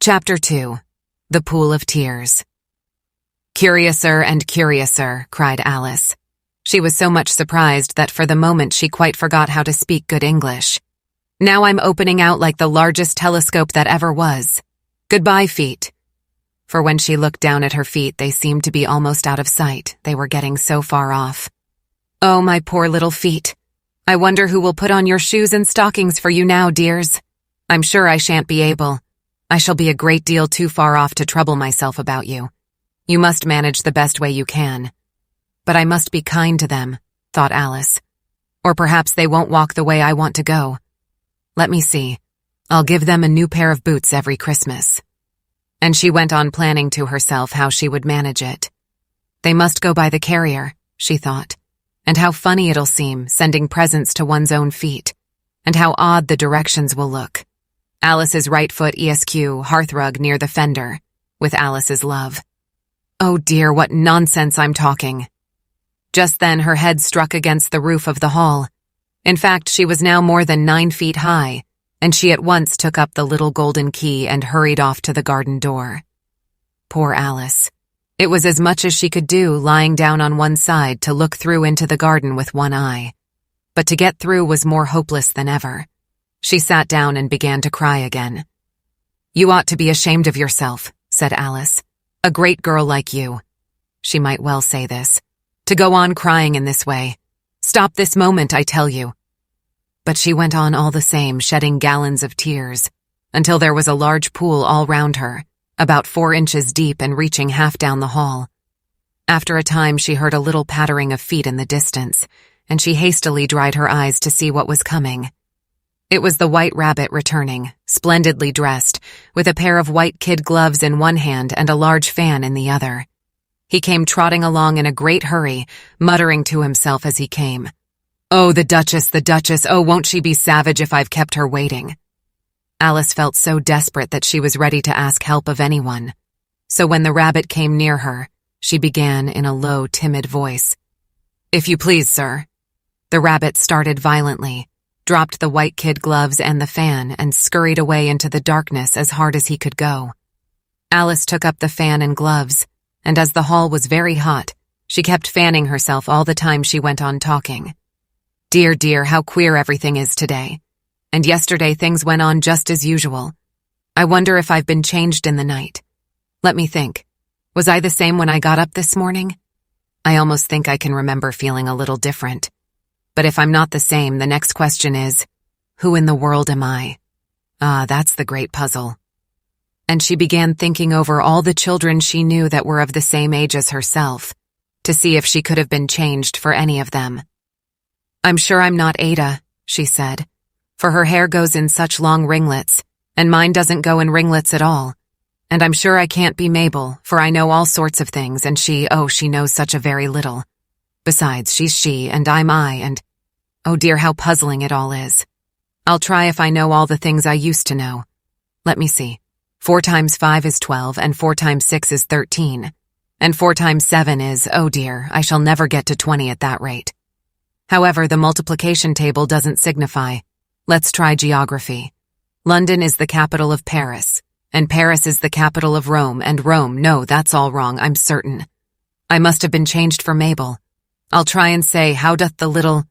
Chapter 2. The Pool of Tears. "Curiouser and curiouser," cried Alice. She was so much surprised that for the moment she quite forgot how to speak good English. "Now I'm opening out like the largest telescope that ever was. Goodbye, feet." For when she looked down at her feet, they seemed to be almost out of sight. They were getting so far off. "Oh, my poor little feet. I wonder who will put on your shoes and stockings for you now, dears. I'm sure I shan't be able. I shall be a great deal too far off to trouble myself about you. You must manage the best way you can. But I must be kind to them," thought Alice. "Or perhaps they won't walk the way I want to go. Let me see. I'll give them a new pair of boots every Christmas." And she went on planning to herself how she would manage it. They must go by the carrier, she thought. And how funny it'll seem, sending presents to one's own feet. And how odd the directions will look. Alice's right foot ESQ, hearthrug near the fender, with Alice's love. Oh dear, what nonsense I'm talking. Just then her head struck against the roof of the hall. In fact, she was now more than 9 feet high, and she at once took up the little golden key and hurried off to the garden door. Poor Alice. It was as much as she could do, lying down on one side to look through into the garden with one eye. But to get through was more hopeless than ever. She sat down and began to cry again. "You ought to be ashamed of yourself," said Alice. "A great girl like you." She might well say this. "To go on crying in this way. Stop this moment, I tell you." But she went on all the same, shedding gallons of tears, until there was a large pool all round her, about 4 inches deep and reaching half down the hall. After a time she heard a little pattering of feet in the distance, and she hastily dried her eyes to see what was coming. It was the White Rabbit returning, splendidly dressed, with a pair of white kid gloves in one hand and a large fan in the other. He came trotting along in a great hurry, muttering to himself as he came. "Oh, the Duchess, oh, won't she be savage if I've kept her waiting?" Alice felt so desperate that she was ready to ask help of anyone. So when the rabbit came near her, she began in a low, timid voice. "If you please, sir." The rabbit started violently, dropped the white kid gloves and the fan, and scurried away into the darkness as hard as he could go. Alice took up the fan and gloves, and as the hall was very hot, she kept fanning herself all the time she went on talking. "Dear, dear, how queer everything is today. And yesterday things went on just as usual. I wonder if I've been changed in the night. Let me think. Was I the same when I got up this morning? I almost think I can remember feeling a little different. But if I'm not the same, the next question is, who in the world am I? Ah, that's the great puzzle." And she began thinking over all the children she knew that were of the same age as herself, to see if she could have been changed for any of them. "I'm sure I'm not Ada," she said, "for her hair goes in such long ringlets, and mine doesn't go in ringlets at all. And I'm sure I can't be Mabel, for I know all sorts of things, and she knows such a very little. Besides, she's she, and I'm I, and oh dear, how puzzling it all is. I'll try if I know all the things I used to know. Let me see. 4 times 5 is 12, and 4 times 6 is 13. And 4 times 7 is, oh dear, I shall never get to 20 at that rate. However, the multiplication table doesn't signify. Let's try geography. London is the capital of Paris, and Paris is the capital of Rome, and Rome, no, that's all wrong, I'm certain. I must have been changed for Mabel. I'll try and say, how doth the little—"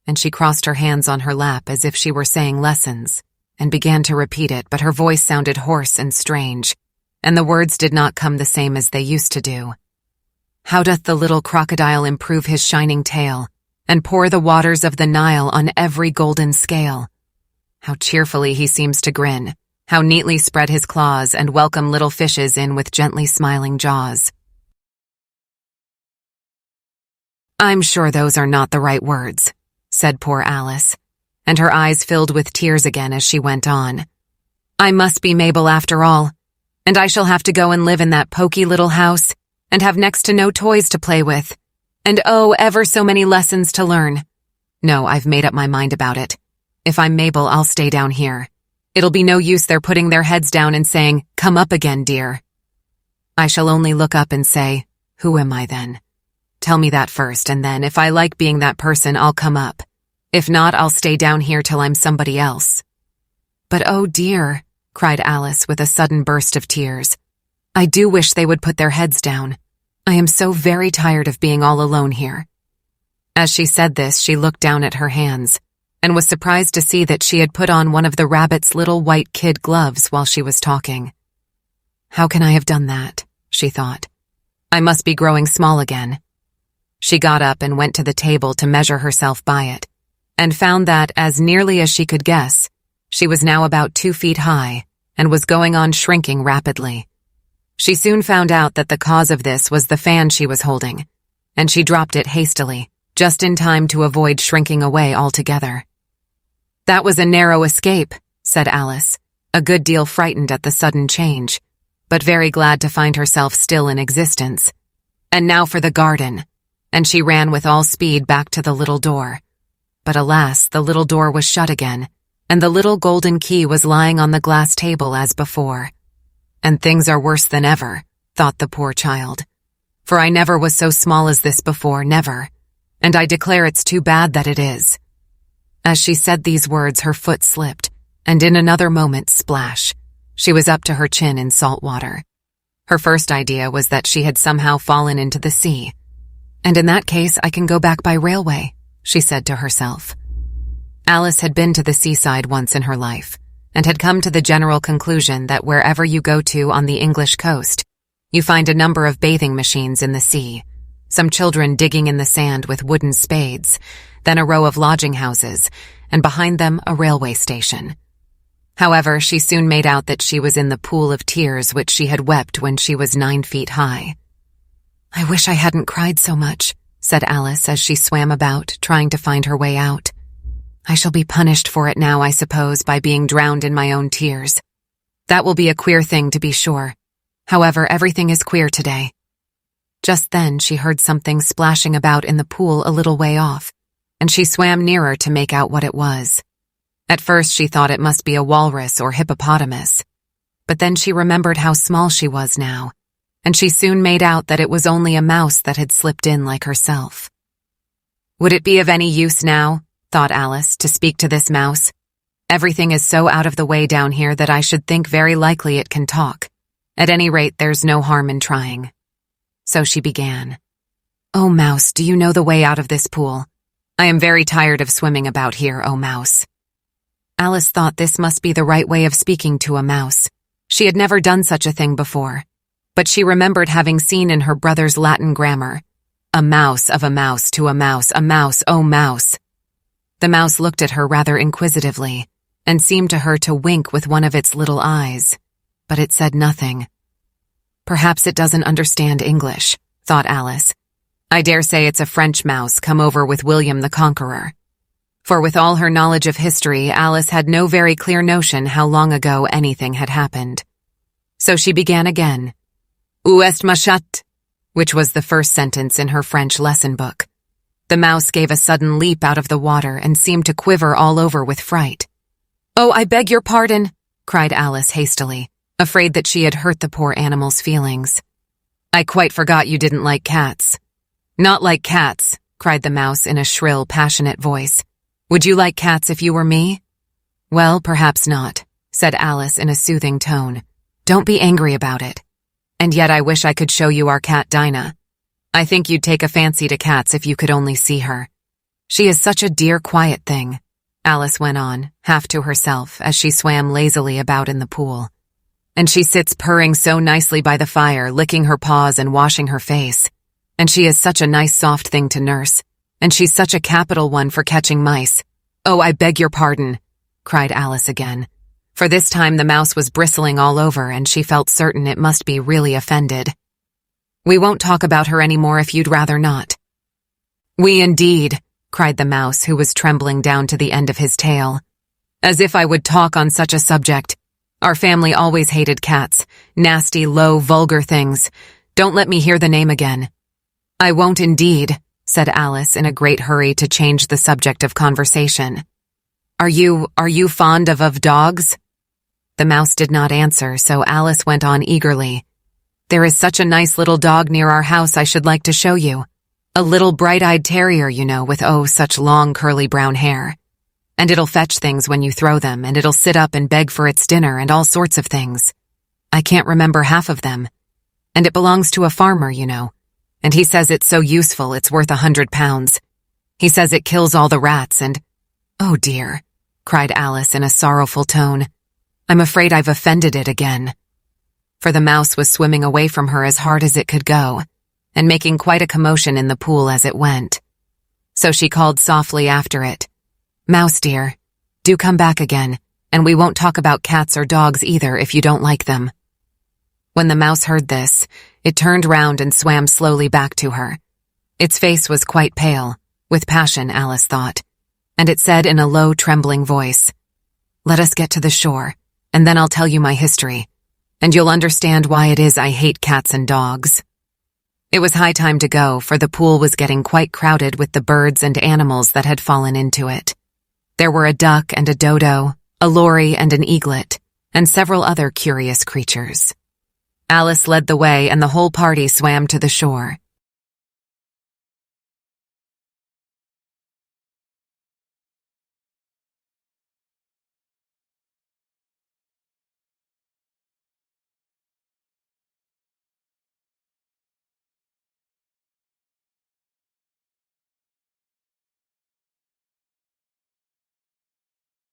And she crossed her hands on her lap as if she were saying lessons, and began to repeat it, but her voice sounded hoarse and strange, and the words did not come the same as they used to do. "How doth the little crocodile improve his shining tail, and pour the waters of the Nile on every golden scale? How cheerfully he seems to grin, how neatly spread his claws and welcome little fishes in with gently smiling jaws." "I'm sure those are not the right words," said poor Alice, and her eyes filled with tears again as she went on. "I must be Mabel after all, and I shall have to go and live in that poky little house, and have next to no toys to play with, and oh, ever so many lessons to learn. No, I've made up my mind about it. If I'm Mabel, I'll stay down here. It'll be no use their putting their heads down and saying, 'Come up again, dear.' I shall only look up and say, 'Who am I then?' Tell me that first, and then, if I like being that person, I'll come up. If not, I'll stay down here till I'm somebody else." "But oh dear," cried Alice with a sudden burst of tears. "I do wish they would put their heads down. I am so very tired of being all alone here." As she said this, she looked down at her hands and was surprised to see that she had put on one of the rabbit's little white kid gloves while she was talking. "How can I have done that?" she thought. "I must be growing small again." She got up and went to the table to measure herself by it, and found that, as nearly as she could guess, she was now about 2 feet high and was going on shrinking rapidly. She soon found out that the cause of this was the fan she was holding, and she dropped it hastily, just in time to avoid shrinking away altogether. "That was a narrow escape," said Alice, a good deal frightened at the sudden change, but very glad to find herself still in existence. "And now for the garden," and she ran with all speed back to the little door. But alas, the little door was shut again, and the little golden key was lying on the glass table as before. "And things are worse than ever," thought the poor child. "For I never was so small as this before, never, and I declare it's too bad that it is." As she said these words, her foot slipped, and in another moment, splash, she was up to her chin in salt water. Her first idea was that she had somehow fallen into the sea. "And in that case, I can go back by railway," she said to herself. Alice had been to the seaside once in her life, and had come to the general conclusion that wherever you go to on the English coast, you find a number of bathing machines in the sea, some children digging in the sand with wooden spades, then a row of lodging houses, and behind them a railway station. However, she soon made out that she was in the pool of tears which she had wept when she was 9 feet high. "I wish I hadn't cried so much," said Alice as she swam about, trying to find her way out. "I shall be punished for it now, I suppose, by being drowned in my own tears. That will be a queer thing, to be sure. However, everything is queer today." Just then she heard something splashing about in the pool a little way off, and she swam nearer to make out what it was. At first she thought it must be a walrus or hippopotamus, but then she remembered how small she was now, and she soon made out that it was only a mouse that had slipped in like herself. "Would it be of any use now," thought Alice, "to speak to this mouse? Everything is so out of the way down here that I should think very likely it can talk. At any rate, there's no harm in trying." So she began. "Oh, mouse, do you know the way out of this pool? I am very tired of swimming about here, oh mouse." Alice thought this must be the right way of speaking to a mouse. She had never done such a thing before, but she remembered having seen in her brother's Latin grammar, "A mouse of a mouse to a mouse, oh mouse." The mouse looked at her rather inquisitively, and seemed to her to wink with one of its little eyes, but it said nothing. "Perhaps it doesn't understand English," thought Alice. "I dare say it's a French mouse come over with William the Conqueror." For with all her knowledge of history, Alice had no very clear notion how long ago anything had happened. So she began again. "Où est ma chatte?" which was the first sentence in her French lesson book. The mouse gave a sudden leap out of the water and seemed to quiver all over with fright. "Oh, I beg your pardon," cried Alice hastily, afraid that she had hurt the poor animal's feelings. "I quite forgot you didn't like cats." "Not like cats," cried the mouse in a shrill, passionate voice. "Would you like cats if you were me?" "Well, perhaps not," said Alice in a soothing tone. "Don't be angry about it. And yet I wish I could show you our cat Dinah. I think you'd take a fancy to cats if you could only see her. She is such a dear, quiet thing," Alice went on, half to herself, as she swam lazily about in the pool. "And she sits purring so nicely by the fire, licking her paws and washing her face. And she is such a nice soft thing to nurse. And she's such a capital one for catching mice." "Oh, I beg your pardon," cried Alice again. For this time the mouse was bristling all over, and she felt certain it must be really offended. "We won't talk about her any more if you'd rather not." "We indeed," cried the mouse, who was trembling down to the end of his tail. "As if I would talk on such a subject. Our family always hated cats, nasty, low, vulgar things. Don't let me hear the name again." "I won't indeed," said Alice in a great hurry to change the subject of conversation. Are you fond of dogs?" The mouse did not answer, so Alice went on eagerly. "There is such a nice little dog near our house I should like to show you. A little bright-eyed terrier, you know, with such long curly brown hair. And it'll fetch things when you throw them, and it'll sit up and beg for its dinner and all sorts of things. I can't remember half of them. And it belongs to a farmer, you know. And he says it's so useful it's worth £100. He says it kills all the rats and— "Oh dear," cried Alice in a sorrowful tone. "I'm afraid I've offended it again." For the mouse was swimming away from her as hard as it could go, and making quite a commotion in the pool as it went. So she called softly after it, "Mouse dear, do come back again, and we won't talk about cats or dogs either if you don't like them." When the mouse heard this, it turned round and swam slowly back to her. Its face was quite pale, with passion, Alice thought, and it said in a low, trembling voice, "Let us get to the shore, and then I'll tell you my history, and you'll understand why it is I hate cats and dogs." It was high time to go, for the pool was getting quite crowded with the birds and animals that had fallen into it. There were a duck and a dodo, a lory and an eaglet, and several other curious creatures. Alice led the way, and the whole party swam to the shore.